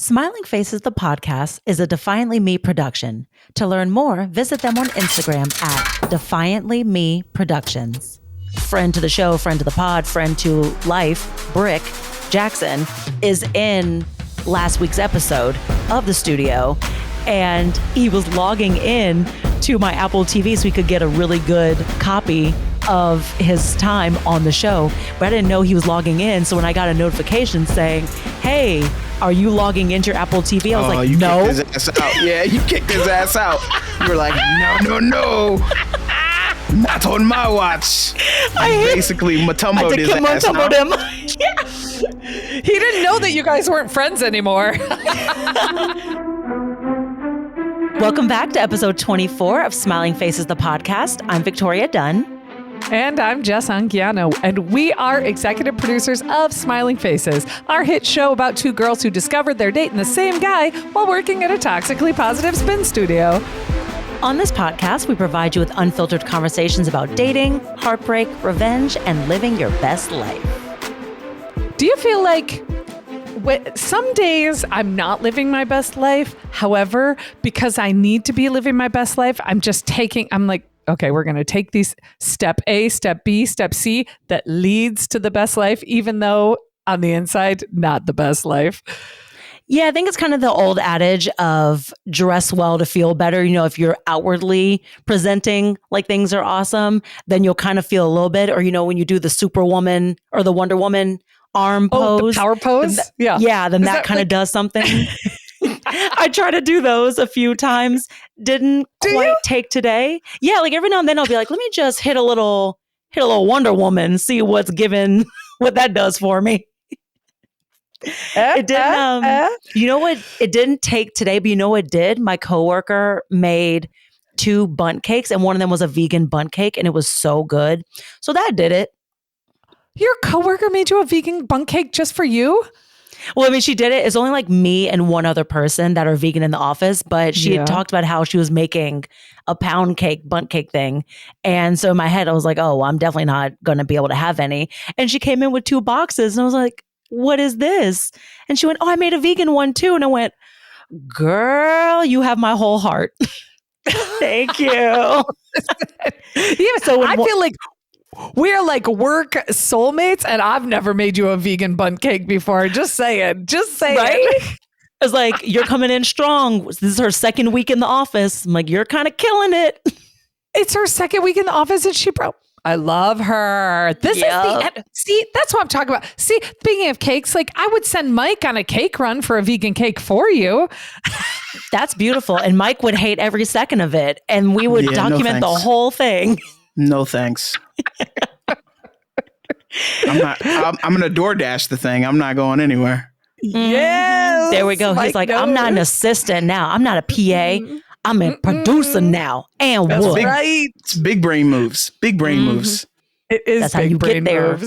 Smiling Faces, the podcast, is a Defiantly Me production. To learn more, visit them on Instagram at Defiantly Me Productions. Friend to the show, friend to the pod, friend to life, Brick Jackson, is in last week's episode of the studio, and he was logging in to my Apple TV so he could get a really good copy of his time on the show. But I didn't know he was logging in, so when I got a notification saying, hey, are you logging into your Apple TV? I was like, you no. kicked his ass out. Yeah, you kicked his ass out. You were like, no. Not on my watch. Basically, Mutombo'd his ass out. Yeah. He didn't know that you guys weren't friends anymore. Welcome back to episode 24 of Smiling Faces, the podcast. I'm Victoria Dunn. And I'm Jess Anguiano, and we are executive producers of Smiling Faces, our hit show about two girls who discovered they're dating the same guy while working at a toxically positive spin studio. On this podcast, we provide you with unfiltered conversations about dating, heartbreak, revenge, and living your best life. Do you feel like some days I'm not living my best life? However, because I need to be living my best life, I'm like, okay, we're going to take these step A, step B, step C that leads to the best life, even though on the inside, not the best life. Yeah, I think it's kind of the old adage of dress well to feel better. You know, if you're outwardly presenting like things are awesome, then you'll kind of feel a little bit. Or, you know, when you do the Superwoman or the Wonder Woman arm pose. The power pose? Yeah, then that kind of does something. I try to do those a few times. Didn't quite take today. Yeah, like every now and then I'll be like, let me just hit a little Wonder Woman, see what's given, what that does for me. It didn't. You know what? It didn't take today, but you know what it did? My coworker made 2 bundt cakes, and one of them was a vegan bundt cake, and it was so good. So that did it. Your coworker made you a vegan bundt cake just for you? Well, I mean, she did it. It's only like me and one other person that are vegan in the office, but she had talked about how she was making a pound cake, bundt cake thing. And so in my head, I was like, oh, well, I'm definitely not going to be able to have any. And she came in with 2 boxes and I was like, what is this? And she went, oh, I made a vegan one too. And I went, girl, you have my whole heart. Thank you. Yeah, so I feel like we're like work soulmates, and I've never made you a vegan bundt cake before. Just saying. Right? It's like, you're coming in strong. This is her second week in the office. I'm like, you're kind of killing it. It's her second week in the office, and I love her. This is the end. See, that's what I'm talking about. See, speaking of cakes, like I would send Mike on a cake run for a vegan cake for you. That's beautiful. And Mike would hate every second of it. And we would document the whole thing. No thanks. I'm going to DoorDash the thing. I'm not going anywhere. Yes. There we go. He's like, I'm not an assistant now. I'm not a PA. I'm a producer now. And that's what? Right. It's big brain moves. Big brain moves. It is. That's how you get there.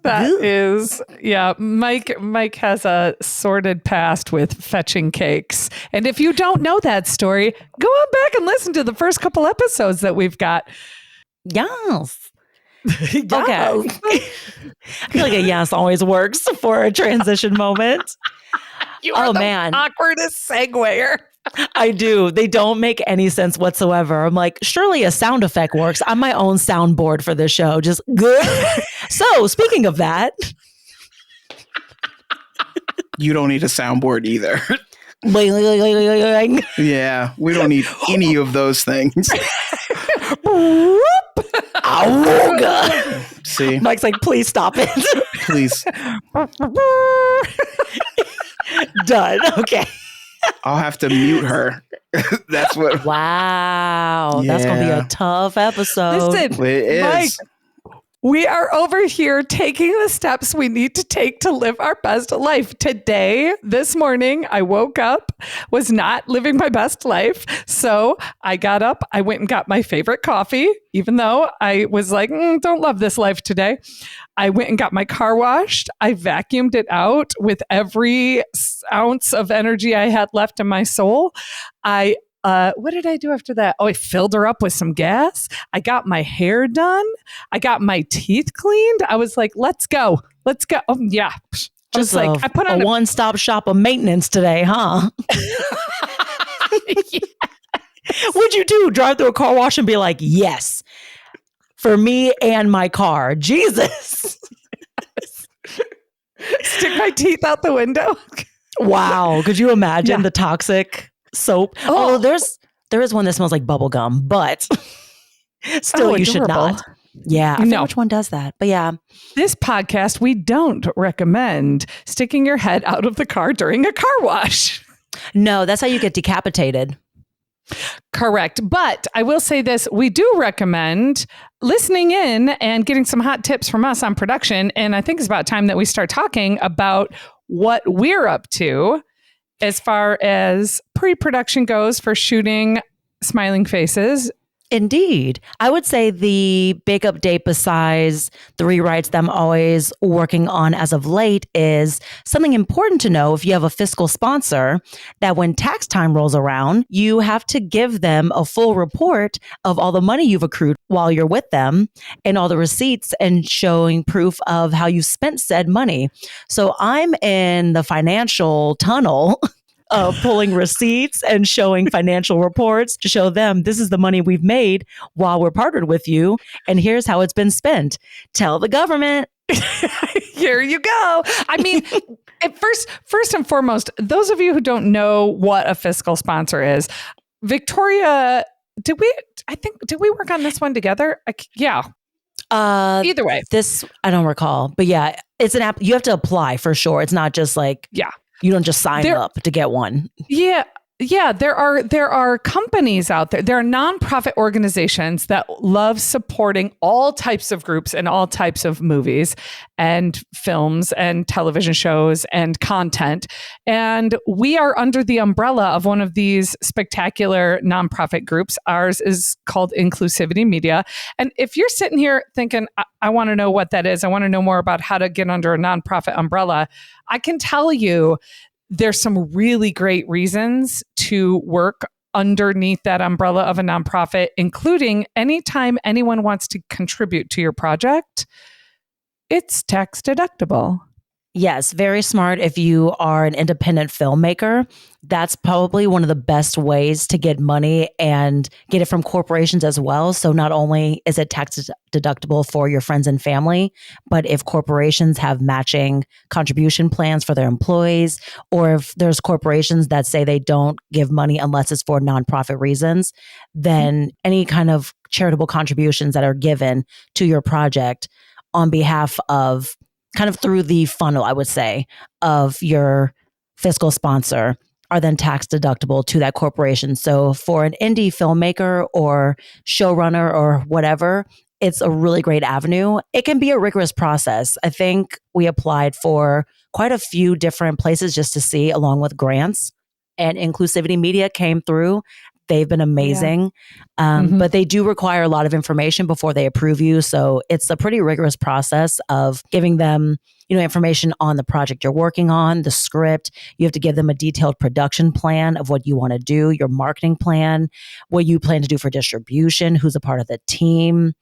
That is, yeah. Mike has a sordid past with fetching cakes. And if you don't know that story, go on back and listen to the first couple episodes that we've got. Yes. Okay. I feel like a yes always works for a transition moment. You are the awkwardest seguer. I do. They don't make any sense whatsoever. I'm like, surely a sound effect works. I'm my own soundboard for this show. Just good. So speaking of that. You don't need a soundboard either. Yeah, we don't need any of those things. See? Mike's like, please stop it. Please. Done. Okay. I'll have to mute her. That's what. Wow. Yeah. That's going to be a tough episode. Listen, it is. Mike, we are over here taking the steps we need to take to live our best life. Today, this morning, I woke up, was not living my best life. So I got up, I went and got my favorite coffee, even though I was like, don't love this life today. I went and got my car washed. I vacuumed it out with every ounce of energy I had left in my soul. What did I do after that? Oh, I filled her up with some gas. I got my hair done. I got my teeth cleaned. I was like, let's go. Oh, yeah. Just like, I put on a one-stop shop of maintenance today, huh? Yeah. What'd you do? Drive through a car wash and be like, yes, for me and my car. Jesus. Stick my teeth out the window. Wow. Could you imagine the toxic soap? Oh, there is one that smells like bubble gum, but still you should not. Yeah. I forget which one does that. But yeah. This podcast, we don't recommend sticking your head out of the car during a car wash. No, that's how you get decapitated. Correct. But I will say this, we do recommend listening in and getting some hot tips from us on production. And I think it's about time that we start talking about what we're up to as far as pre-production goes for shooting Smiling Faces. Indeed. I would say the big update besides the rewrites that I'm always working on as of late is something important to know if you have a fiscal sponsor, that when tax time rolls around, you have to give them a full report of all the money you've accrued while you're with them and all the receipts and showing proof of how you spent said money. So I'm in the financial tunnel of pulling receipts and showing financial reports to show them this is the money we've made while we're partnered with you. And here's how it's been spent. Tell the government. Here you go. I mean, first and foremost, those of you who don't know what a fiscal sponsor is, Victoria, did we work on this one together? Yeah. Either way. This, I don't recall. But yeah, it's an app. You have to apply for sure. It's not just like, you don't just sign up to get one. Yeah. Yeah, there are companies out there. There are nonprofit organizations that love supporting all types of groups and all types of movies and films and television shows and content. And we are under the umbrella of one of these spectacular nonprofit groups. Ours is called Inclusivity Media. And if you're sitting here thinking, I want to know what that is, I want to know more about how to get under a nonprofit umbrella, I can tell you there's some really great reasons to work underneath that umbrella of a nonprofit, including anytime anyone wants to contribute to your project, it's tax deductible. Yes, very smart. If you are an independent filmmaker, that's probably one of the best ways to get money and get it from corporations as well. So not only is it tax deductible for your friends and family, but if corporations have matching contribution plans for their employees, or if there's corporations that say they don't give money unless it's for nonprofit reasons, then any kind of charitable contributions that are given to your project on behalf of kind of through the funnel, I would say, of your fiscal sponsor are then tax deductible to that corporation. So for an indie filmmaker or showrunner or whatever, it's a really great avenue. It can be a rigorous process. I think we applied for quite a few different places just to see, along with grants, and Inclusivity Media came through. They've been amazing, but they do require a lot of information before they approve you. So it's a pretty rigorous process of giving them, information on the project you're working on, the script. You have to give them a detailed production plan of what you want to do, your marketing plan, what you plan to do for distribution, who's a part of the team.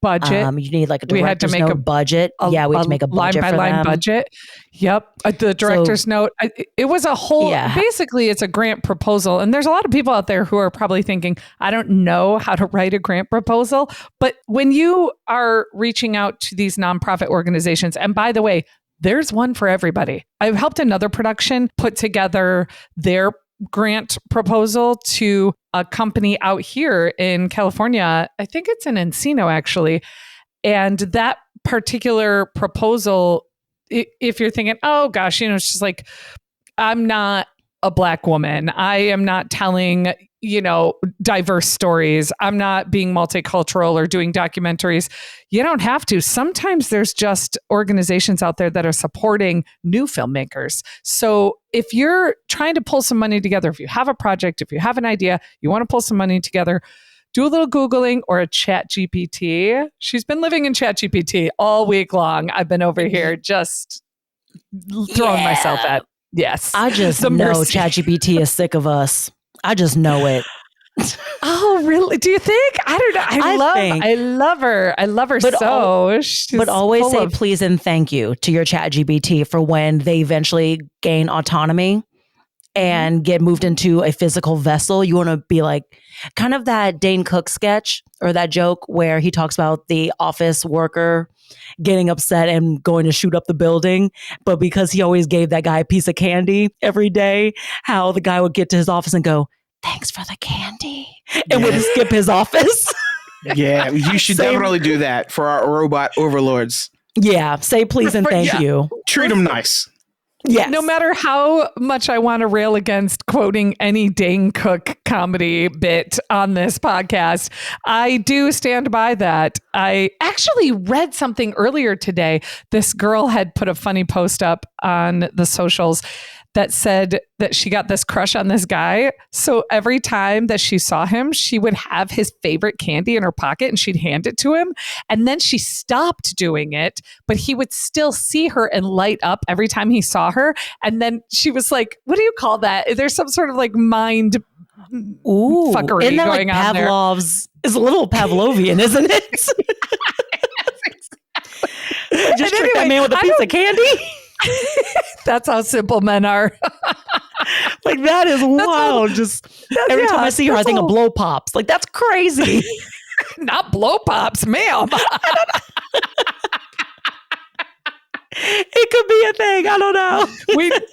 Budget. You need like a director's note budget. We had to make a budget line by line budget. Yep. The director's note. It was a whole, basically it's a grant proposal. And there's a lot of people out there who are probably thinking, I don't know how to write a grant proposal. But when you are reaching out to these nonprofit organizations, and by the way, there's one for everybody. I've helped another production put together their grant proposal to a company out here in California. I think it's in Encino, actually. And that particular proposal, if you're thinking, oh gosh, it's just like, I'm not a Black woman. I am not telling, diverse stories. I'm not being multicultural or doing documentaries. You don't have to. Sometimes there's just organizations out there that are supporting new filmmakers. So if you're trying to pull some money together, if you have a project, if you have an idea, you want to pull some money together, do a little Googling or a Chat GPT. She's been living in Chat GPT all week long. I've been over here just throwing myself at. Yes. I just know ChatGPT is sick of us. I just know it. Oh, really? Do you think? I don't know. I love her. I love her but always say please and thank you to your ChatGPT for when they eventually gain autonomy and get moved into a physical vessel. You want to be like kind of that Dane Cook sketch or that joke where he talks about the office worker getting upset and going to shoot up the building. But because he always gave that guy a piece of candy every day, how the guy would get to his office and go, thanks for the candy, and would skip his office. Yeah, you should definitely do that for our robot overlords. Yeah, say please and thank you. Treat them nice. Yes. No matter how much I want to rail against quoting any Dane Cook comedy bit on this podcast, I do stand by that. I actually read something earlier today. This girl had put a funny post up on the socials that said that she got this crush on this guy. So every time that she saw him, she would have his favorite candy in her pocket and she'd hand it to him. And then she stopped doing it, but he would still see her and light up every time he saw her. And then she was like, what do you call that? There's some sort of like mind fuckery isn't that going like on Pavlov's? It's a little Pavlovian, isn't it? Just trick that man with a piece of candy. That's how simple men are. Like that is wild. Just every time I see her, I think of blow pops. Like that's crazy. Not blow pops, ma'am. It could be a thing. I don't know.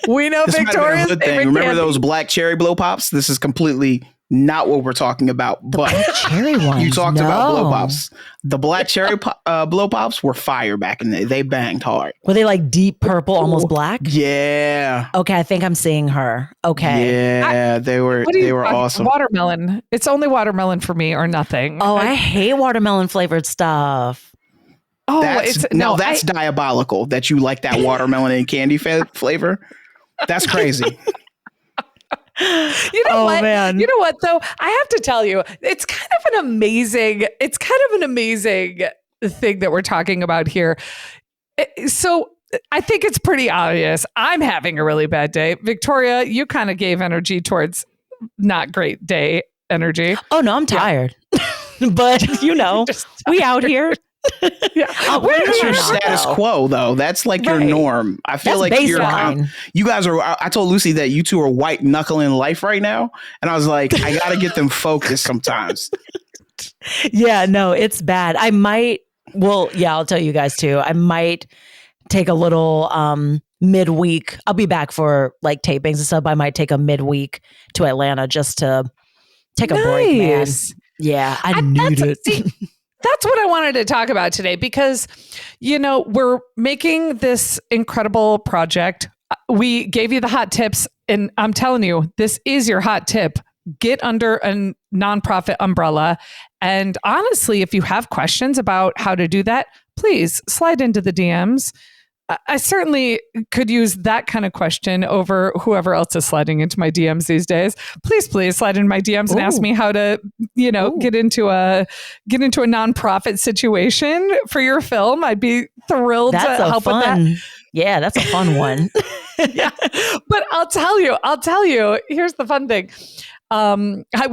We know this Victoria's favorite thing. Remember those black cherry blow pops? This is completely not what we're talking about. But cherry ones. You talked about blow pops. The black cherry blow pops were fire back in the day. They banged hard. Were they like deep purple, almost black? Yeah. Okay, I think I'm seeing her. Okay. Yeah, they were awesome. Watermelon. It's only watermelon for me or nothing. Oh, I hate watermelon flavored stuff. Oh, that's diabolical that you like that watermelon and candy flavor. That's crazy. You know what? Man. You know what though? I have to tell you, it's kind of an amazing thing that we're talking about here. So I think it's pretty obvious. I'm having a really bad day. Victoria, you kind of gave energy towards not great day energy. Oh no, I'm tired. But you know, we out here. That's your status quo, though. That's like your norm. I feel like you guys are. I told Lucy that you two are white knuckling life right now, and I was like, I got to get them focused sometimes. Yeah, no, it's bad. I might. Well, yeah, I'll tell you guys too. I might take a little midweek. I'll be back for like tapings and stuff. I might take a midweek to Atlanta just to take a break, man. Yeah, I need it. That's what I wanted to talk about today because, you know, we're making this incredible project. We gave you the hot tips, and I'm telling you, this is your hot tip. Get under a nonprofit umbrella. And honestly, if you have questions about how to do that, please slide into the DMs. I certainly could use that kind of question over whoever else is sliding into my DMs these days. Please slide into my DMs and ask me how to, you know, get into a nonprofit situation for your film. I'd be thrilled to help with that. Yeah, that's a fun one. Yeah, but I'll tell you. Here's the fun thing. I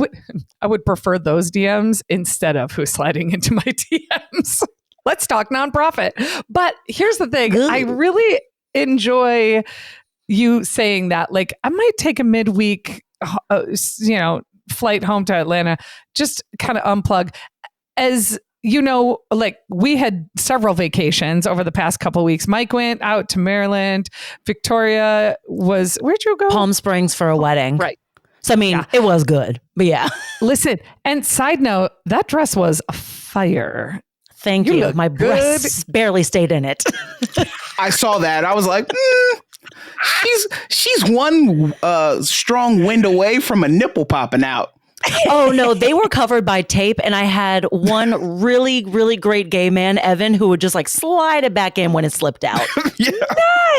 would prefer those DMs instead of who's sliding into my DMs. Let's talk nonprofit. But here's the thing. Good. I really enjoy you saying that. Like, I might take a midweek, flight home to Atlanta, just kind of unplug. As you know, like we had several vacations over the past couple of weeks. Mike went out to Maryland. Victoria where'd you go? Palm Springs for a wedding. Right. So, I mean, it was good. But yeah. Listen, and side note, that dress was a fire. Thank you. My breasts barely stayed in it. I saw that. I was like, she's one strong wind away from a nipple popping out. Oh, no, they were covered by tape. And I had one really, really great gay man, Evan, who would just like slide it back in when it slipped out. Yeah.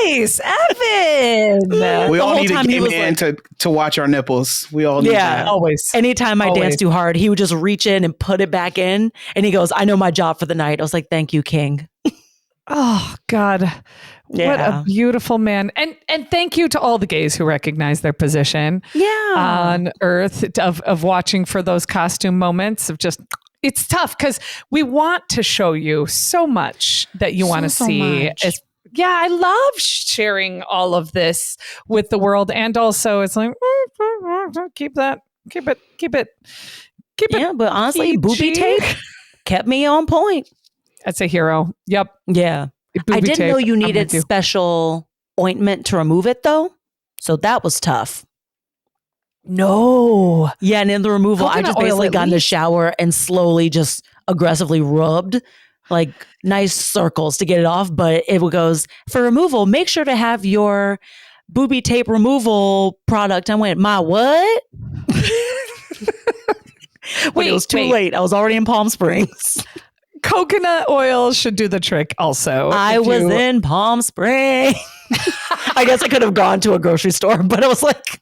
Nice. Evan. We all need a gay man to watch our nipples. We all need that. Always. Anytime I danced too hard, he would just reach in and put it back in. And he goes, I know my job for the night. I was like, thank you, King. Oh, God. Yeah. What a beautiful man. And thank you to all the gays who recognize their position. Yeah. on earth of watching for those costume moments of just, it's tough because we want to show you so much that you want to see. I love sharing all of this with the world. And also it's like, keep it. Yeah, but honestly, booby tape kept me on point. That's a hero. Yep. Yeah. I didn't know you needed special ointment to remove it though. So that was tough. No. Yeah, and in the removal, I just basically got in the shower and slowly just aggressively rubbed like nice circles to get it off. But it goes, for removal, make sure to have your booby tape removal product. I went, my what? Wait, it was too late. I was already in Palm Springs. Coconut oil should do the trick also. I was in Palm Springs. I guess I could have gone to a grocery store, but I was like,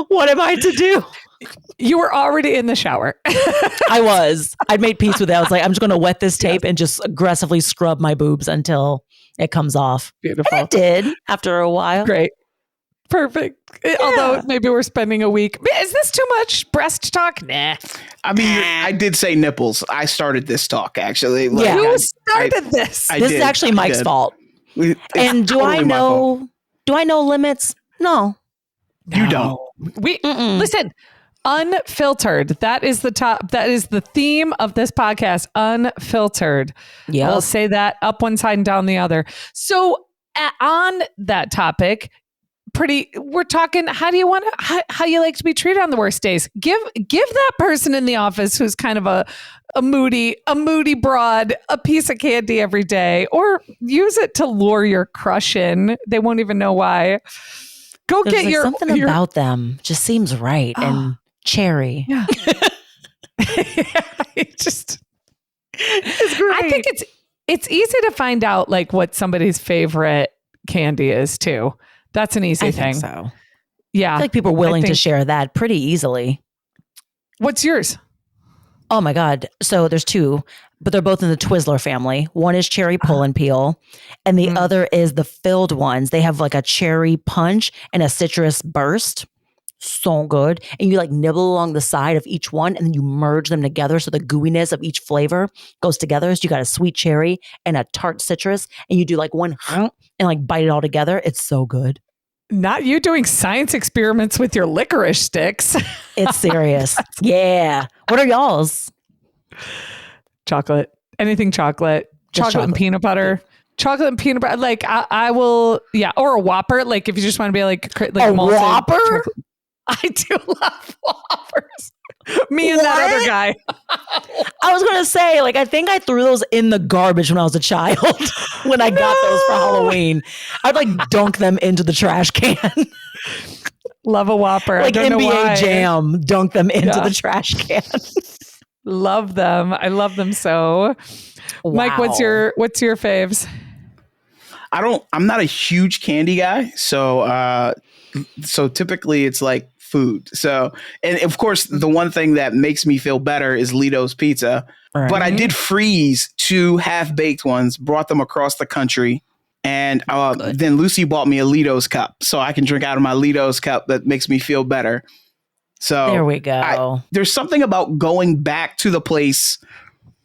what am I to do? You were already in the shower. I was. I'd made peace with it. I was like, I'm just going to wet this tape and just aggressively scrub my boobs until it comes off. Beautiful. And it did after a while. Great. Perfect. Yeah. Although maybe we're spending a week. Is this too much breast talk? Nah. I mean, I did say nipples. I started this talk, actually. Like, yeah. You started this. This is actually Mike's fault. And do I know limits? No. You don't. Listen, unfiltered. That is the top. That is the theme of this podcast. Unfiltered. Yeah. I'll say that up one side and down the other. So on that topic, we're talking, how you like to be treated on the worst days. Give that person in the office who's kind of a moody broad a piece of candy every day, or use it to lure your crush in. They won't even know why. Go There's get something about them just seems right and cherry. Yeah. It's great. I think it's easy to find out like what somebody's favorite candy is too. That's an easy thing. So yeah, I feel like people are willing to share that pretty easily. What's yours? Oh my God. So there's two, but they're both in the Twizzler family. One is cherry pull and peel, and the other is the filled ones. They have like a cherry punch and a citrus burst. So good. And you like nibble along the side of each one, and then you merge them together so the gooiness of each flavor goes together. So you got a sweet cherry and a tart citrus, and you do like one and like bite it all together. It's so good. Not you doing science experiments with your licorice sticks. It's serious. Yeah. What are y'all's? Chocolate. Anything chocolate. Chocolate and peanut butter. Chocolate and peanut butter. Like I will, yeah. Or a Whopper. Like if you just want to be like a Whopper? Chocolate. I do love Whoppers. Me and that other guy. I was going to say, like, I think I threw those in the garbage when I was a child when I got those for Halloween. I'd like dunk them into the trash can. Love a Whopper. Like NBA Jam, dunk them into the trash can. Love them. I love them so. Wow. Mike, what's your faves? I'm not a huge candy guy. So typically it's like food. So, and of course, the one thing that makes me feel better is Lido's pizza. Right. But I did freeze 2 half-baked ones, brought them across the country. And then Lucy bought me a Lido's cup so I can drink out of my Lido's cup that makes me feel better. So there we go. There's something about going back to the place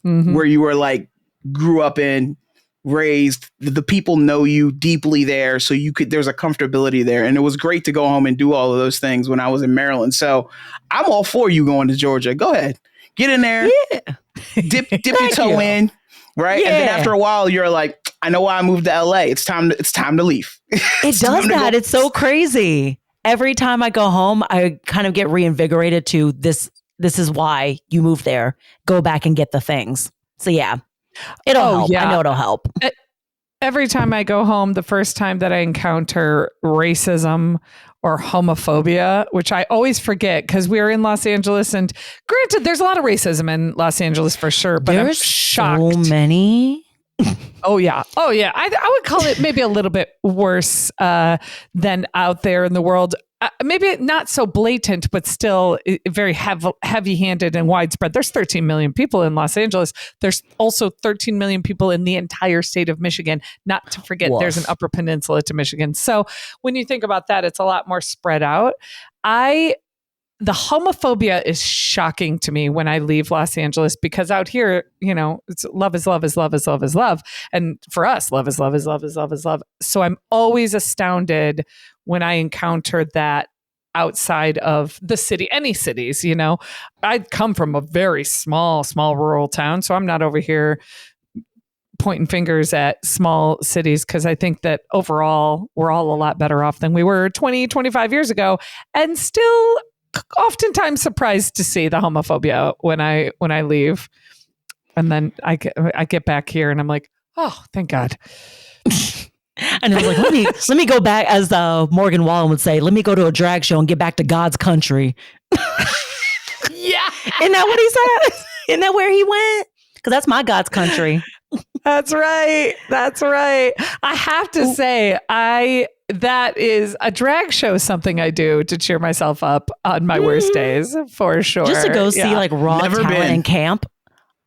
where you were like, grew up in, raised, the people know you deeply there, so there's a comfortability there, and it was great to go home and do all of those things when I was in Maryland. So I'm all for you going to Georgia. Go ahead, get in there, dip your toe in, right? And then after a while, you're like, I know why I moved to LA. It's time to leave. It does that. It's so crazy. Every time I go home, I kind of get reinvigorated to this. This is why you moved there. Go back and get the things. So yeah. It'll help. Yeah. I know it'll help. Every time I go home, the first time that I encounter racism or homophobia, which I always forget because we're in Los Angeles, and granted, there's a lot of racism in Los Angeles for sure, but there's I'm shocked. So many. Oh yeah. I would call it maybe a little bit worse than out there in the world. Maybe not so blatant, but still very heavy-handed and widespread. There's 13 million people in Los Angeles. There's also 13 million people in the entire state of Michigan. Not to forget, there's an Upper Peninsula to Michigan. So when you think about that, it's a lot more spread out. the homophobia is shocking to me when I leave Los Angeles, because out here, it's love is love is love is love is love. And for us, love is love is love is love is love. So I'm always astounded when I encounter that outside of the city, any cities, I come from a very small rural town. So I'm not over here pointing fingers at small cities, because I think that overall we're all a lot better off than we were 20, 25 years ago, and still oftentimes surprised to see the homophobia when I leave. And then I get back here and I'm like, oh, thank God. And I was like, let me go back, as Morgan Wallen would say, let me go to a drag show and get back to God's country. Yeah. Isn't that what he said? Isn't that where he went? Because that's my God's country. That's right. I have to say, that is a drag show, something I do to cheer myself up on my worst days, for sure. Just to go see like raw Never talent been. in camp.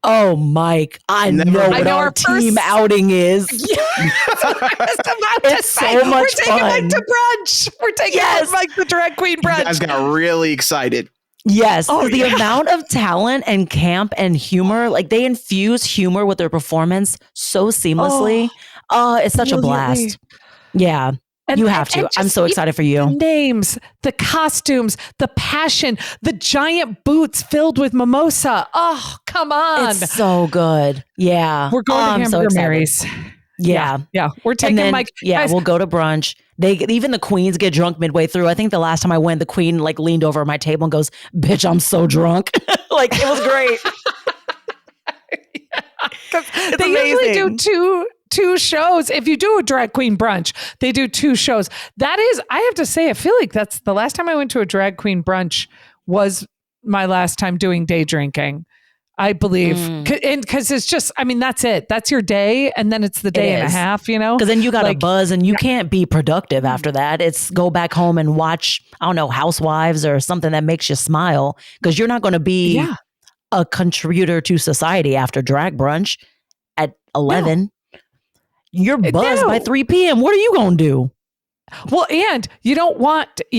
Oh, Mike, I know what our team outing is. It's so much fun. We're taking Mike to brunch. We're taking Mike the drag queen brunch. You guys got really excited. Yes, the amount of talent and camp and humor, like they infuse humor with their performance so seamlessly. It's such a blast. Yeah. You have to. I'm so excited for you. The names, the costumes, the passion, the giant boots filled with mimosa. Oh, come on. It's so good. Yeah. We're going to Hamburger Mary's. Yeah. We're taking Mike. Yeah, we'll go to brunch. Even the queens get drunk midway through. I think the last time I went, the queen like leaned over my table and goes, "Bitch, I'm so drunk." Like, it was great. They usually do two shows. If you do a drag queen brunch, they do 2 shows. That is, I have to say, I feel like that's the last time I went to a drag queen brunch was my last time doing day drinking, I believe. And because it's just, that's it. That's your day. And then it's the day and a half, Because then you got a buzz and you can't be productive after that. It's go back home and watch, I don't know, Housewives or something that makes you smile, because you're not going to be a contributor to society after drag brunch at 11. No. You're buzzed by 3 p.m. What are you going to do? Well, and you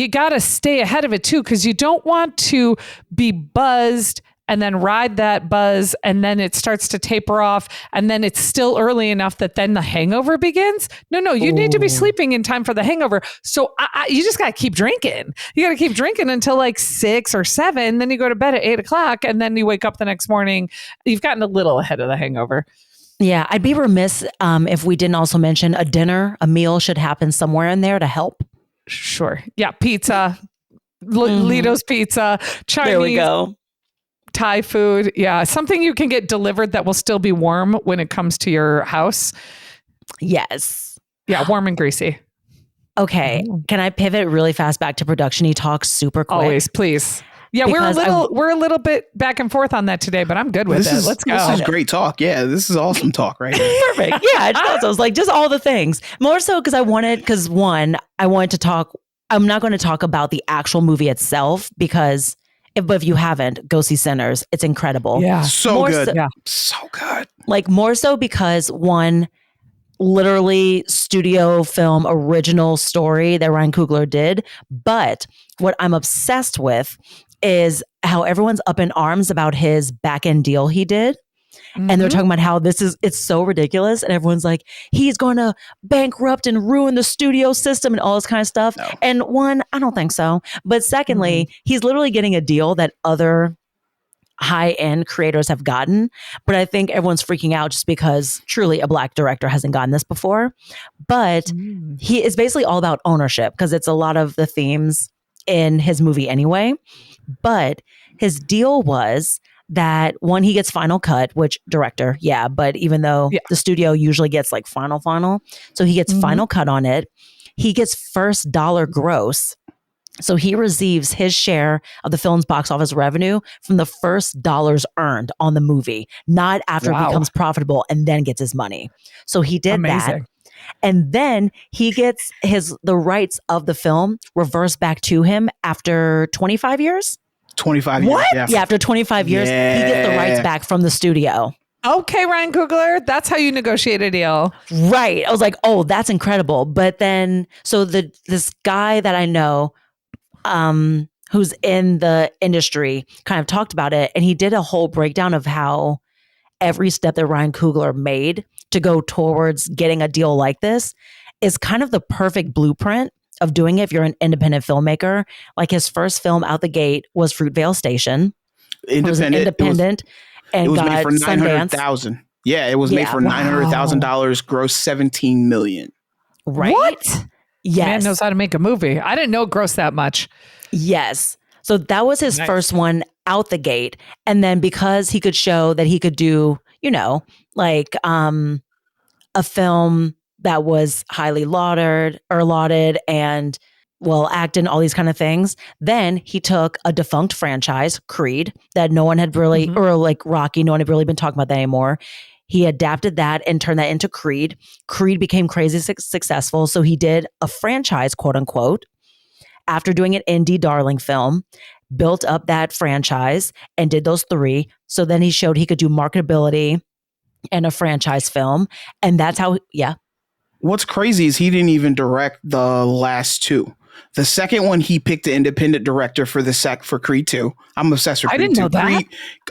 got to stay ahead of it too, because you don't want to be buzzed and then ride that buzz and then it starts to taper off and then it's still early enough that then the hangover begins. No, you need to be sleeping in time for the hangover. So you just got to keep drinking. You got to keep drinking until like 6 or 7. Then you go to bed at 8 o'clock and then you wake up the next morning. You've gotten a little ahead of the hangover. Yeah, I'd be remiss if we didn't also mention a meal should happen somewhere in there to help. Sure. Yeah, pizza, Lito's Pizza, Chinese. There we go. Thai food. Yeah, something you can get delivered that will still be warm when it comes to your house. Yes. Yeah, warm and greasy. Okay. Can I pivot really fast back to production-y talk super quick? Always, please. Yeah, we're a little bit back and forth on that today, but I'm good with it. Let's go. This is great talk. Yeah, this is awesome talk, right? Perfect. Yeah, I was like, just all the things. More so because I wanted to talk. I'm not going to talk about the actual movie itself because, if you haven't, go see Sinners. It's incredible. Yeah, so good. So good. Like more so because literally studio film original story that Ryan Coogler did. But what I'm obsessed with is how everyone's up in arms about his back end deal he did. Mm-hmm. And they're talking about how it's so ridiculous. And everyone's like, he's going to bankrupt and ruin the studio system and all this kind of stuff. No. And one, I don't think so. But secondly, he's literally getting a deal that other high-end creators have gotten. But I think everyone's freaking out just because truly a Black director hasn't gotten this before. But he is basically all about ownership because it's a lot of the themes in his movie anyway. But his deal was that one, he gets final cut, which director, but even though the studio usually gets like final, so he gets final cut on it. He gets first dollar gross. So he receives his share of the film's box office revenue from the first dollars earned on the movie, not after it becomes profitable and then gets his money. So he did that. And then he gets the rights of the film reversed back to him after 25 years. 25 years. What? Yeah, after 25 years, he gets the rights back from the studio. Okay, Ryan Coogler, that's how you negotiate a deal. Right. I was like, oh, that's incredible. But then, so this guy that I know who's in the industry, kind of talked about it. And he did a whole breakdown of how every step that Ryan Coogler made to go towards getting a deal like this is kind of the perfect blueprint of doing it if you're an independent filmmaker. Like his first film out the gate was Fruitvale Station. It was an independent and it was got made for $900,000. Yeah, it was made for $900,000, gross $17 million. Right? What? Yes. Man knows how to make a movie. I didn't know it grossed that much. Yes. So that was his first one out the gate. And then because he could show that he could do, you know, like a film that was highly lauded and well acted, all these kind of things. Then he took a defunct franchise, Creed, that no one had really, or like Rocky, no one had really been talking about that anymore. He adapted that and turned that into Creed. Creed became crazy successful. So he did a franchise, quote unquote, after doing an indie darling film, built up that franchise and did those 3. So then he showed he could do marketability and a franchise film. And that's how, What's crazy is he didn't even direct the last 2. The second one, he picked an independent director for for Creed 2. I'm obsessed with Creed 2. I didn't know that.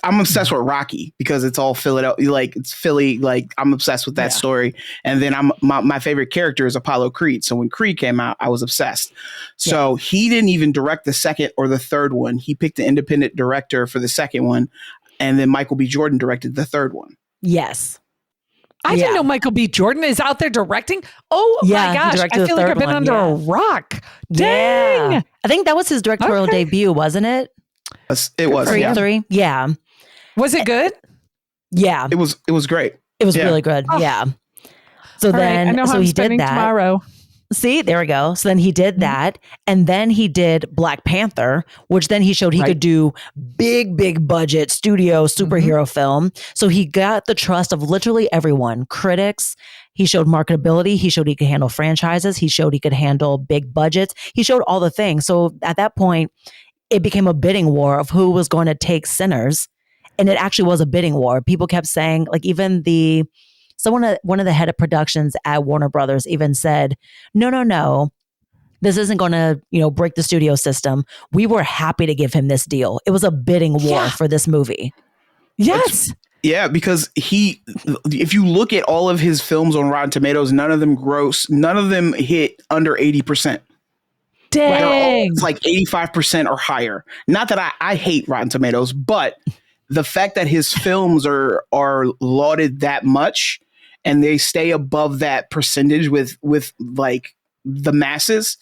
I'm obsessed with Rocky because it's all Philadelphia, like it's Philly. Like I'm obsessed with that story. And then my favorite character is Apollo Creed. So when Creed came out, I was obsessed. So he didn't even direct the second or the third one. He picked an independent director for the second one. And then Michael B. Jordan directed the third one. Yes. I didn't know Michael B. Jordan is out there directing. Oh my gosh. I feel like I've been under a rock. Dang. Yeah. I think that was his directorial debut, wasn't it? It was. Creed 3. Yeah. Was it good? Yeah. It was great. It was really good. Oh. Yeah. So then, I know how he did that tomorrow. See, there we go. So then he did that. And then he did Black Panther, which then he showed he could do big budget studio superhero film. So he got the trust of literally everyone, critics. He showed marketability. He showed he could handle franchises. He showed he could handle big budgets. He showed all the things. So at that point, it became a bidding war of who was going to take Sinners. And it actually was a bidding war. People kept saying, like, even one of the head of productions at Warner Brothers even said, no, this isn't going to, break the studio system. We were happy to give him this deal. It was a bidding war for this movie. Yes. Yeah, because if you look at all of his films on Rotten Tomatoes, none of them hit under 80%. Dang. It's like 85% or higher. Not that I hate Rotten Tomatoes, but the fact that his films are lauded that much and they stay above that percentage with like the masses,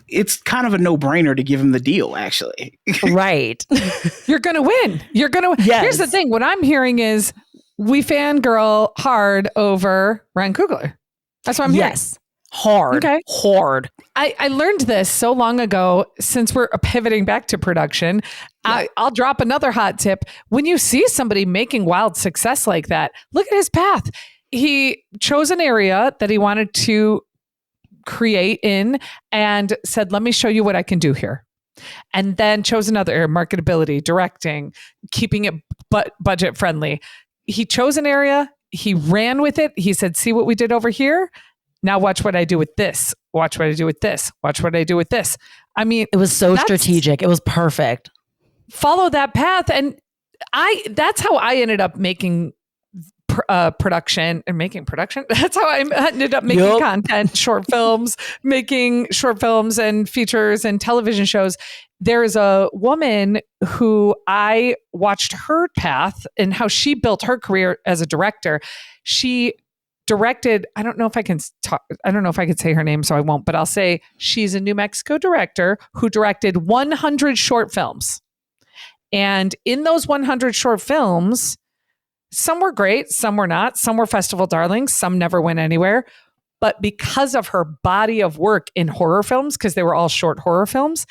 it's kind of a no-brainer to give him the deal, actually. Right. You're going to win. You're going to win. Yes. Here's the thing. What I'm hearing is we fangirl hard over Ryan Coogler. That's what I'm hearing. Yes. Hard. Okay. Hard. I learned this so long ago, since we're pivoting back to production. Yeah. I'll drop another hot tip. When you see somebody making wild success like that, look at his path. He chose an area that he wanted to create in and said, let me show you what I can do here. And then chose another area, marketability, directing, keeping it budget friendly. He chose an area. He ran with it. He said, see what we did over here? Now watch what I do with this. Watch what I do with this. Watch what I do with this. I mean, it was so strategic. It was perfect. Follow that path. And that's how I ended up making production. That's how I ended up making content, making short films and features and television shows. There's a woman who I watched her path and how she built her career as a director. She directed, I don't know if I can say her name, so I won't, but I'll say she's a New Mexico director who directed 100 short films. And in those 100 short films, some were great, some were not, some were festival darlings, some never went anywhere. But because of her body of work in horror films, because they were all short horror films,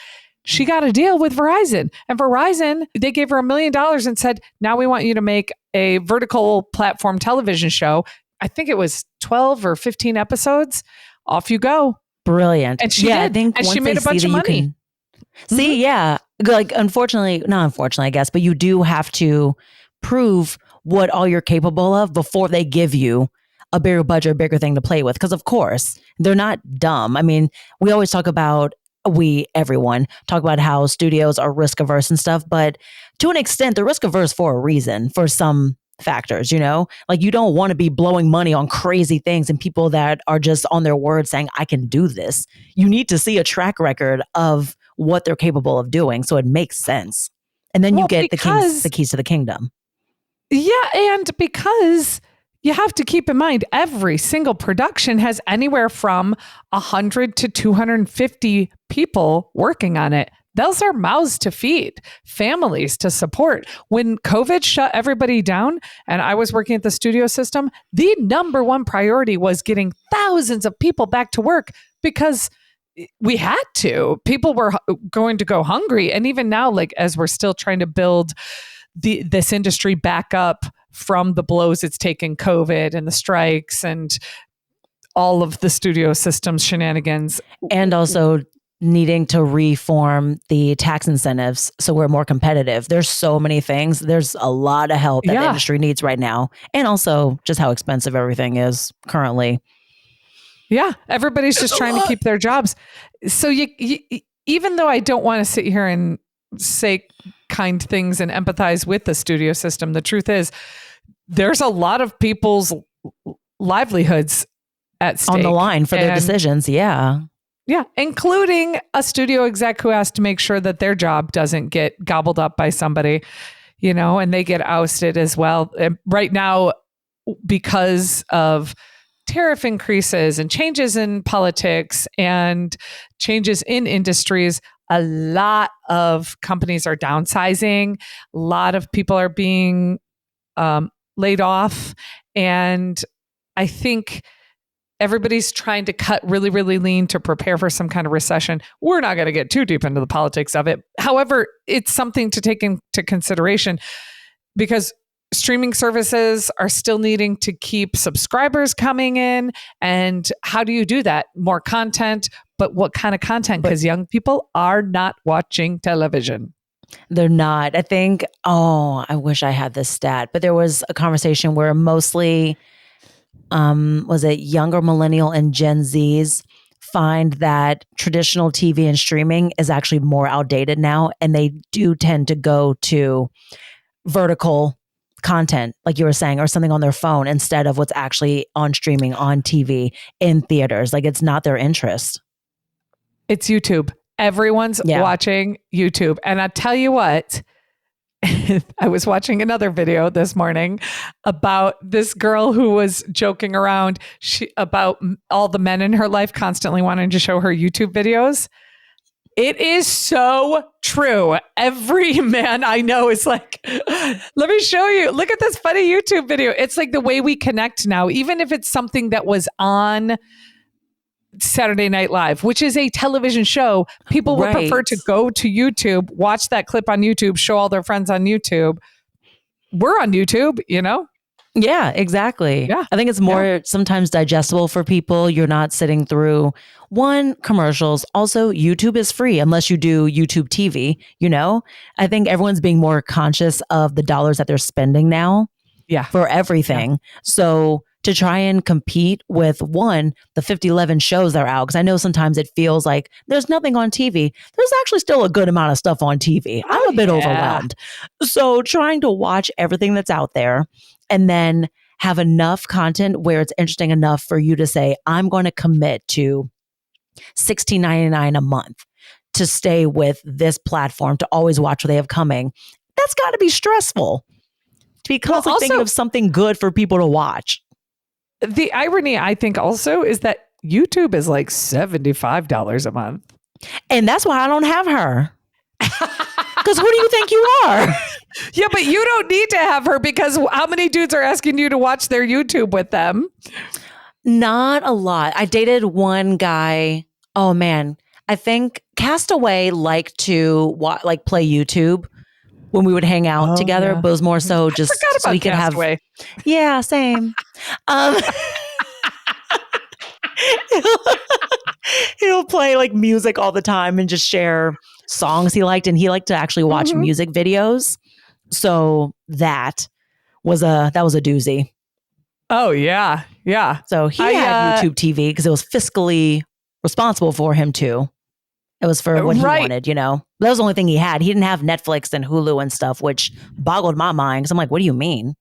she got a deal with Verizon. And Verizon, they gave her $1 million and said, now we want you to make a vertical platform television show. I think it was 12 or 15 episodes. Off you go. Brilliant. And she did. I think, and she made a bunch of money. See, yeah. Like, not unfortunately, I guess, but you do have to prove what all you're capable of before they give you a bigger budget, a bigger thing to play with. Because of course, they're not dumb. I mean, we always talk about everyone talk about how studios are risk averse and stuff, but to an extent, they're risk averse for a reason, for some factors, like you don't want to be blowing money on crazy things and people that are just on their word saying, I can do this. You need to see a track record of what they're capable of doing. So it makes sense. And then you get the keys to the kingdom. Yeah. And because you have to keep in mind, every single production has anywhere from 100 to 250 people working on it. Those are mouths to feed, families to support. When COVID shut everybody down and I was working at the studio system, the number one priority was getting thousands of people back to work because we had to. People were going to go hungry. And even now, like as we're still trying to build this industry back up from the blows it's taken, COVID and the strikes and all of the studio systems shenanigans. And also needing to reform the tax incentives so we're more competitive. There's so many things. There's a lot of help that the industry needs right now. And also just how expensive everything is currently. Yeah, everybody's just trying to keep their jobs. So you even though I don't want to sit here and say kind things and empathize with the studio system, the truth is there's a lot of people's livelihoods at stake. On the line for their decisions, yeah. Yeah, including a studio exec who has to make sure that their job doesn't get gobbled up by somebody, and they get ousted as well. And right now, because of tariff increases and changes in politics and changes in industries, a lot of companies are downsizing. A lot of people are being laid off. And I think everybody's trying to cut really, really lean to prepare for some kind of recession. We're not going to get too deep into the politics of it. However, it's something to take into consideration because streaming services are still needing to keep subscribers coming in. And how do you do that? More content, but what kind of content? Because young people are not watching television. They're not. I think, I wish I had this stat, but there was a conversation where mostly, was it younger millennial and Gen Zs find that traditional TV and streaming is actually more outdated now. And they do tend to go to vertical content, like you were saying, or something on their phone instead of what's actually on streaming, on TV, in theaters. Like it's not their interest. It's YouTube. Everyone's watching YouTube. And I tell you what, I was watching another video this morning about this girl who was joking around about all the men in her life constantly wanting to show her YouTube videos. It is so true. Every man I know is like, let me show you. Look at this funny YouTube video. It's like the way we connect now, even if it's something that was on Saturday Night Live, which is a television show. People would prefer to go to YouTube, watch that clip on YouTube, show all their friends on YouTube. We're on YouTube, Yeah, exactly. Yeah. I think it's more sometimes digestible for people. You're not sitting through commercials. Also, YouTube is free unless you do YouTube TV, I think everyone's being more conscious of the dollars that they're spending now for everything. Yeah. So to try and compete with the 50-11 shows that are out, because I know sometimes it feels like there's nothing on TV. There's actually still a good amount of stuff on TV. I'm a bit overwhelmed. So trying to watch everything that's out there and then have enough content where it's interesting enough for you to say, I'm going to commit to $16.99 a month to stay with this platform, to always watch what they have coming. That's got to be stressful to be constantly thinking of something good for people to watch. The irony, I think, also is that YouTube is like $75 a month. And that's why I don't have her. Because who do you think you are? Yeah, but you don't need to have her because how many dudes are asking you to watch their YouTube with them? Not a lot. I dated one guy. Oh, man. I think Castaway liked to play YouTube when we would hang out together, but it was more so just so we could Castaway. Yeah, same. He'll play like music all the time and just share songs he liked, and he liked to actually watch music videos. So that was a doozy. Oh yeah, yeah. So he had YouTube TV because it was fiscally responsible for him too. It was for what he wanted, That was the only thing he had. He didn't have Netflix and Hulu and stuff, which boggled my mind because I'm like, what do you mean?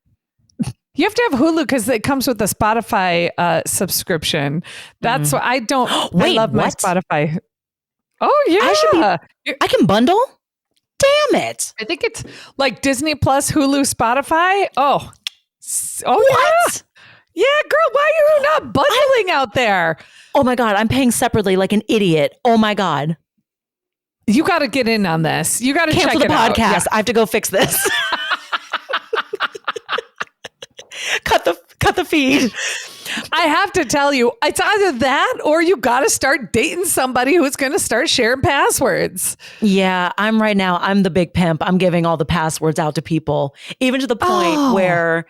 You have to have Hulu because it comes with the Spotify subscription. That's why I don't. Wait, I love my Spotify. Oh yeah, I can bundle. Damn it! I think it's like Disney Plus, Hulu, Spotify. Oh, what? Yeah, girl, why are you not bundling out there? Oh my God, I'm paying separately like an idiot. Oh my God. You got to get in on this. You got to cancel the podcast. Yeah. I have to go fix this. Cut the feed. I have to tell you, it's either that or you got to start dating somebody who's going to start sharing passwords. Yeah, I'm the big pimp. I'm giving all the passwords out to people, even to the point where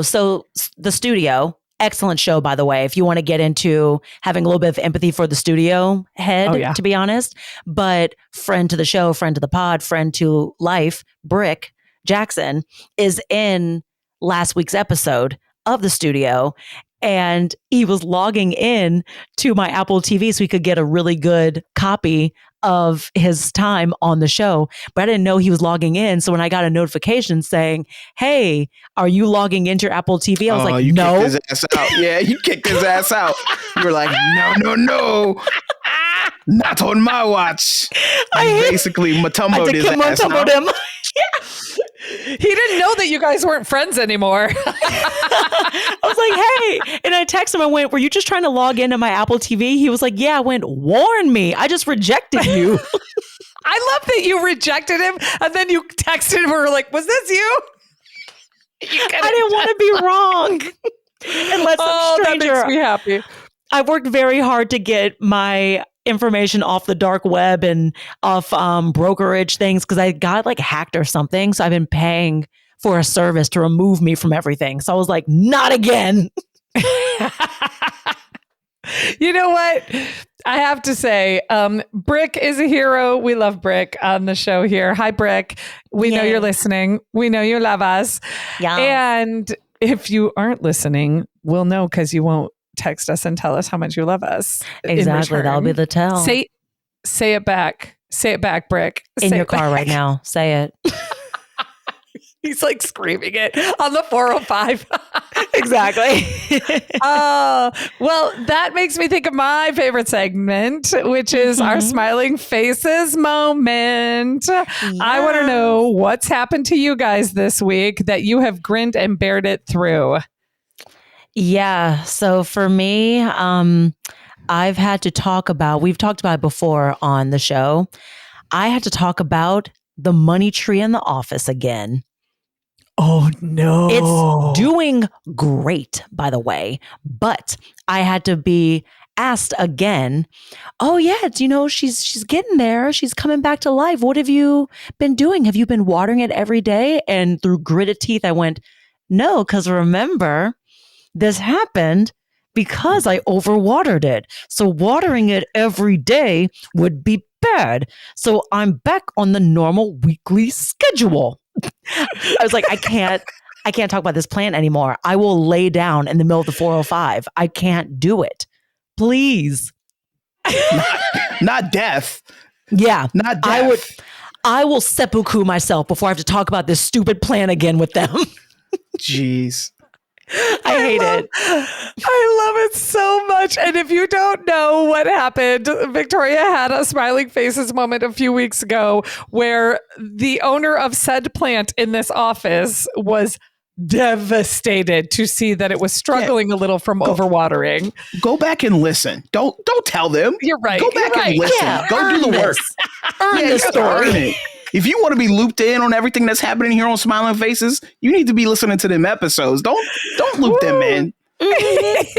so The Studio, excellent show, by the way, if you want to get into having a little bit of empathy for the studio head, to be honest. But friend to the show, friend to the pod, friend to life, Brick Jackson is in last week's episode of The Studio, and he was logging in to my Apple TV so he could get a really good copy of his time on the show. But I didn't know he was logging in. So when I got a notification saying, hey, are you logging into your Apple TV? I was like, you no. Kicked his ass out. Yeah, you kicked his ass out. You were like, no. Not on my watch. Basically, Mutombo'd his ass. Him. He didn't know that you guys weren't friends anymore. I was like, hey. And I texted him and went, were you just trying to log into my Apple TV? He was like, yeah. I went, warn me. I just rejected you. I love that you rejected him. And then you texted him and were like, was this you? I didn't want to be wrong. And let some stranger. That makes me happy. I worked very hard to get my information off the dark web and off brokerage things because I got like hacked or something. So I've been paying for a service to remove me from everything. So I was like, not again. You know what? I have to say, Brick is a hero. We love Brick on the show here. Hi, Brick. We know you're listening. We know you love us. Yeah. And if you aren't listening, we'll know because you won't text us and tell us how much you love us. Exactly. That'll be the tell. Say it back. Say it back, Brick. In your car right now. Say it. He's like screaming it on the 405. Exactly. Well, that makes me think of my favorite segment, which is our smiling faces moment. Yes. I want to know what's happened to you guys this week that you have grinned and bared it through. Yeah. So for me, I've had to talk about, we've talked about it before on the show. I had to talk about the money tree in the office again. Oh, no. It's doing great, by the way, but I had to be asked again, oh yeah, she's getting there. She's coming back to life. What have you been doing? Have you been watering it every day? And through gritted teeth, I went, no, because remember, this happened because I overwatered it. So watering it every day would be bad. So I'm back on the normal weekly schedule. I was like, I can't talk about this plant anymore. I will lay down in the middle of the 405. I can't do it. Please. Not death. Yeah. Not death. I will seppuku myself before I have to talk about this stupid plan again with them. Jeez. I hate it. I love it so much. And if you don't know what happened, Victoria had a smiling faces moment a few weeks ago where the owner of said plant in this office was devastated to see that it was struggling a little from overwatering. Go back and listen. Don't tell them. You're right. Go back and listen. Yeah, go do the work. Earn the story. If you want to be looped in on everything that's happening here on Smiling Faces, you need to be listening to them episodes. Don't loop them in.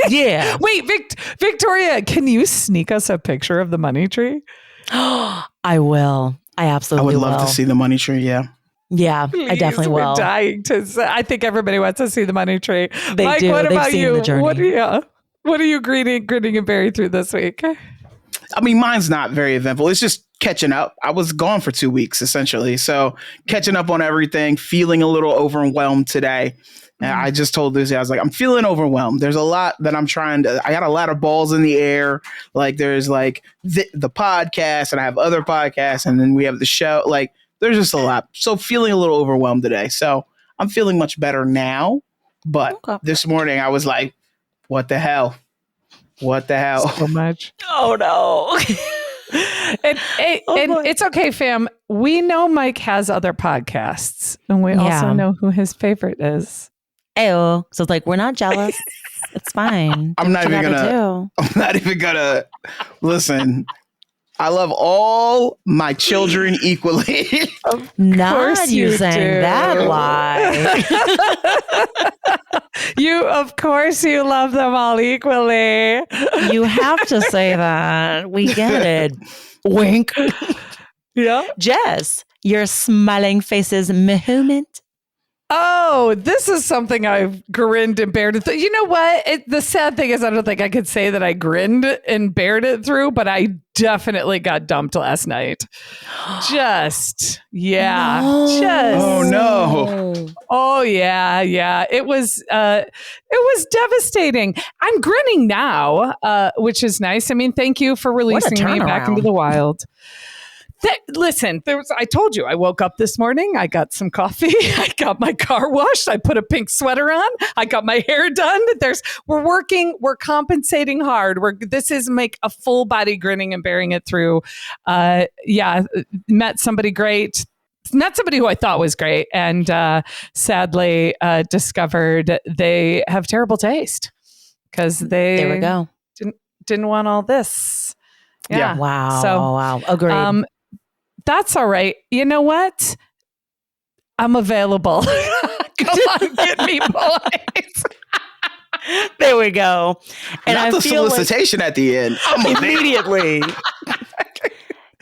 Yeah. Wait, Victoria, can you sneak us a picture of the money tree? I will. I absolutely will. I would love to see the money tree. Yeah. Yeah, please, I definitely will. We're dying to. I think everybody wants to see the money tree. They Mike, do. what They've about seen you? the journey. What are you grinning and bearing through this week? I mean, mine's not very eventful. It's just catching up. I was gone for 2 weeks, essentially. So catching up on everything, feeling a little overwhelmed today. And I just told Lucy, I was like, I'm feeling overwhelmed. There's a lot that I got a lot of balls in the air. Like there's like the podcast, and I have other podcasts, and then we have the show. Like there's just a lot. So feeling a little overwhelmed today. So I'm feeling much better now. But this morning I was like, what the hell? What the hell? So much. Oh, no. And it's okay, fam. We know Mike has other podcasts, and we also know who his favorite is. Ayo. So it's like, we're not jealous. It's fine. I'm not even gonna listen. I love all my children equally. Not you saying that lie. Of course you love them all equally. You have to say that. We get it. Wink. Yeah. Jess, your smiling faces movement. Oh, this is something I've grinned and bared it through. You know what? The sad thing is I don't think I could say that I grinned and bared it through, but I definitely got dumped last night. Yeah. Oh, no. Oh, yeah. It was devastating. I'm grinning now, which is nice. I mean, thank you for releasing me back into the wild. Listen, I told you, I woke up this morning. I got some coffee. I got my car washed. I put a pink sweater on. I got my hair done. We're working. We're compensating hard. This is make a full body grinning and bearing it through. Met somebody great. Not somebody who I thought was great. And sadly discovered they have terrible taste because there we go. Didn't want all this. Yeah. Wow. So, wow. Agreed. That's all right. You know what? I'm available. Come on, get me, boys. There we go. And not the solicitation at the end. Immediately.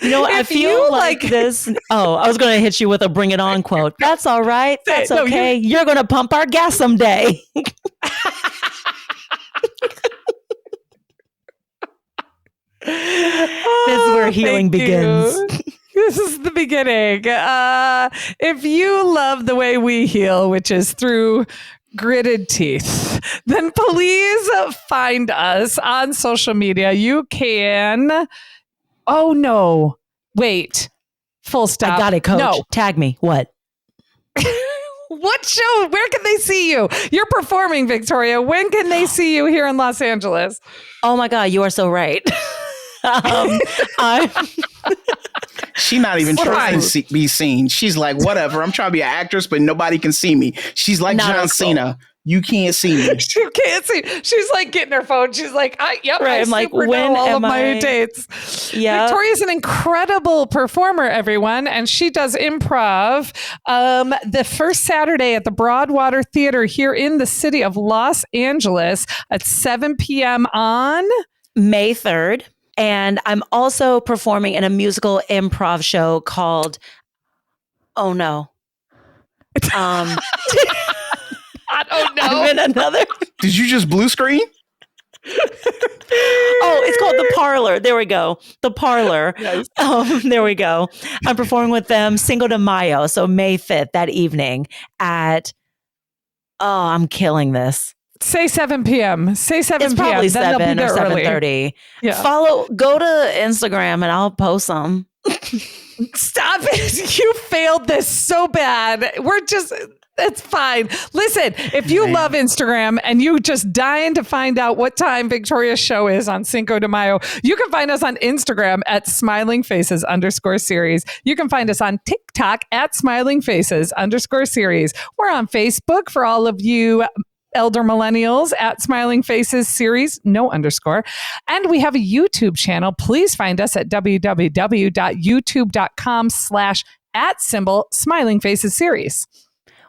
You know, I feel like this. Oh, I was going to hit you with a "Bring it on" quote. That's all right. That's okay. You're going to pump our gas someday. This is where healing begins. This is the beginning. If you love the way we heal, which is through gritted teeth, then please find us on social media. You can. Oh, no. Wait. Full stop. I got it, coach. No. Tag me. What? What show? Where can they see you? You're performing, Victoria. When can they see you here in Los Angeles? Oh, my God. You are so right. She's not even trying to be seen. She's like, whatever. I'm trying to be an actress, but nobody can see me. She's like John Cena. You can't see me. She can't see. She's like getting her phone. She's like, yep. Right. I'm like, when know all of my dates. Yeah. Victoria's an incredible performer, everyone, and she does improv. The first Saturday at the Broadwater Theater here in the city of Los Angeles at 7 p.m. on May 3rd. And I'm also performing in a musical improv show called Oh No. I don't know. I'm in another. Did you just blue screen? Oh, it's called The Parlor. There we go. The Parlor. Nice. There we go. I'm performing with them Cinco de Mayo. So May 5th, that evening at, I'm killing this. Say 7 p.m. Say 7 it's p.m. Probably then 7 or 7:30. Yeah. Go to Instagram and I'll post them. Stop it. You failed this so bad. It's fine. Listen, if you love Instagram and you just dying to find out what time Victoria's show is on Cinco de Mayo, you can find us on Instagram at smilingfaces_series. You can find us on TikTok at smilingfaces_series. We're on Facebook for all of you elder millennials at Smiling Faces Series, no underscore. And we have a YouTube channel. Please find us at www.youtube.com/@Smiling Faces Series.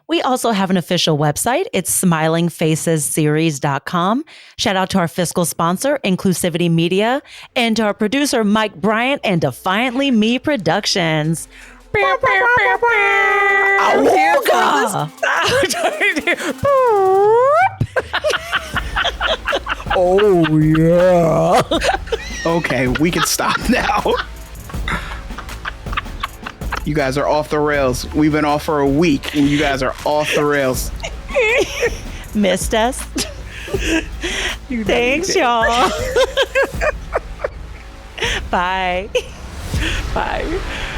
We also have an official website. It's smilingfacesseries.com. Shout out to our fiscal sponsor, Inclusivity Media, and to our producer, Mike Bryant and Defiantly Me Productions. Oh, yeah. Okay, we can stop now. You guys are off the rails. We've been off for a week, and you guys are off the rails. Missed us. Thanks, y'all. Bye. Bye.